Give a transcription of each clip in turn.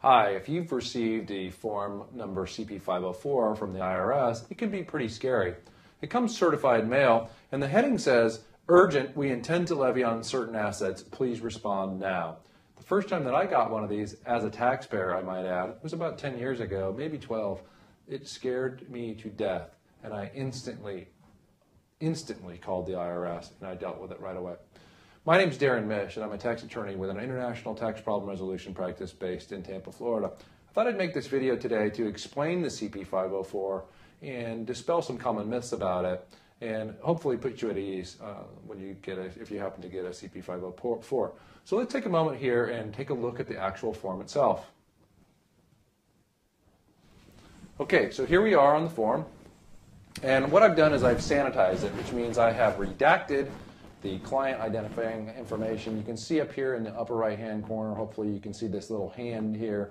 Hi, if you've received a form number CP504 from the IRS, it can be pretty scary. It comes certified mail, and the heading says, "Urgent, we intend to levy on certain assets. Please respond now." The first time that I got one of these, as a taxpayer, I might add, was about 10 years ago, maybe 12. It scared me to death, and I instantly called the IRS, and I dealt with it right away. My name is Darrin Mish, and I'm a tax attorney with an international tax problem resolution practice based in Tampa, Florida. I thought I'd make this video today to explain the CP504 and dispel some common myths about it, and hopefully put you at ease if you happen to get a CP504. So let's take a moment here and take a look at the actual form itself. Okay, so here we are on the form, and what I've done is I've sanitized it, which means I have redacted the client identifying information. You can see up here in the upper right hand corner, hopefully you can see this little hand here.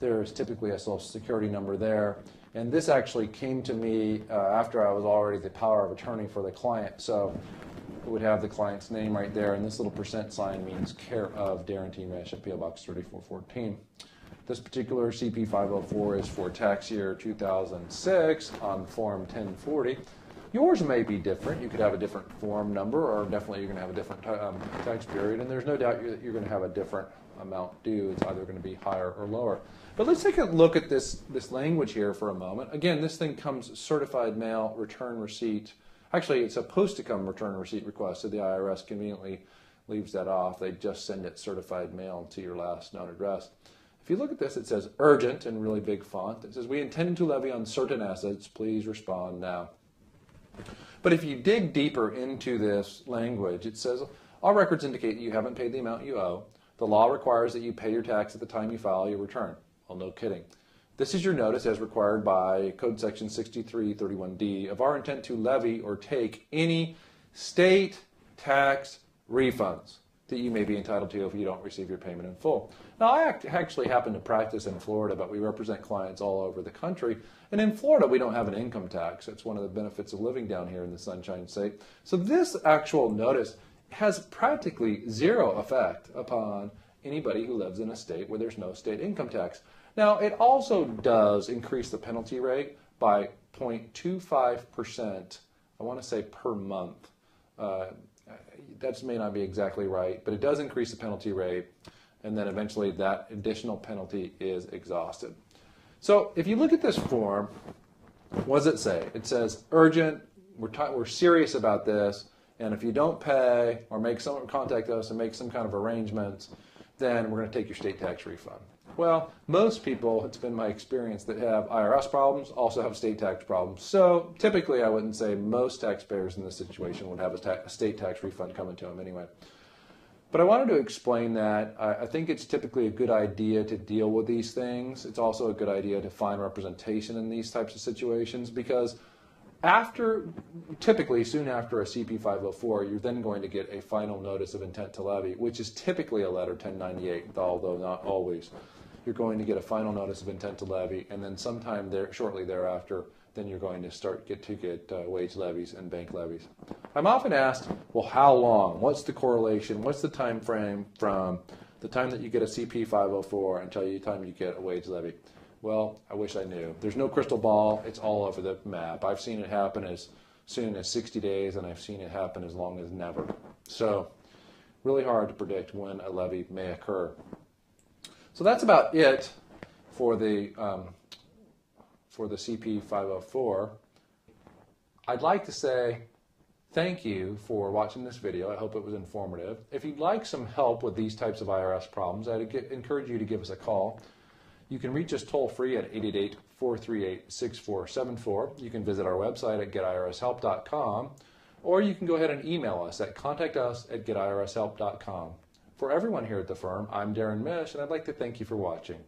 There's typically a social security number there, and this actually came to me after I was already the power of attorney for the client, so it would have the client's name right there, and this little percent sign means care of Darrin T. Mish at P.O. Box 3414. This particular CP504 is for tax year 2006 on Form 1040. Yours may be different. You could have a different form number, or definitely you're going to have a different tax period, and there's no doubt that you're going to have a different amount due. It's either going to be higher or lower. But let's take a look at this language here for a moment. Again, this thing comes certified mail, return receipt. Actually, it's supposed to come return receipt request, so the IRS conveniently leaves that off. They just send it certified mail to your last known address. If you look at this, it says urgent in really big font. It says, "We intend to levy on certain assets. Please respond now." But if you dig deeper into this language, it says, "All records indicate that you haven't paid the amount you owe. The law requires that you pay your tax at the time you file your return." Well, no kidding. "This is your notice as required by Code Section 6331D of our intent to levy or take any state tax refunds that you may be entitled to if you don't receive your payment in full." Now, I actually happen to practice in Florida, but we represent clients all over the country. And in Florida, we don't have an income tax. That's one of the benefits of living down here in the Sunshine State. So this actual notice has practically zero effect upon anybody who lives in a state where there's no state income tax. Now, it also does increase the penalty rate by 0.25%, I want to say per month. That may not be exactly right, but it does increase the penalty rate, and then eventually that additional penalty is exhausted. So if you look at this form, what does it say? It says, urgent, we're serious about this, and if you don't pay or contact us and make some kind of arrangements, then we're going to take your state tax refund. Well, most people, it's been my experience, that have IRS problems also have state tax problems. So typically I wouldn't say most taxpayers in this situation would have a state tax refund coming to them anyway. But I wanted to explain that I think it's typically a good idea to deal with these things. It's also a good idea to find representation in these types of situations, because typically soon after a CP504, you're then going to get a final notice of intent to levy, which is typically a letter 1098, although not always. You're going to get a final notice of intent to levy, and then sometime shortly thereafter, then you're going to get wage levies and bank levies. I'm often asked, well, how long? What's the correlation? What's the time frame from the time that you get a CP504 until the time you get a wage levy? Well, I wish I knew. There's no crystal ball. It's all over the map. I've seen it happen as soon as 60 days, and I've seen it happen as long as never. So really hard to predict when a levy may occur. So that's about it for the CP504. I'd like to say thank you for watching this video. I hope it was informative. If you'd like some help with these types of IRS problems, I'd encourage you to give us a call. You can reach us toll-free at 888-438-6474. You can visit our website at getirshelp.com, or you can go ahead and email us at contactus@getirshelp.com. For everyone here at the firm, I'm Darrin Mish, and I'd like to thank you for watching.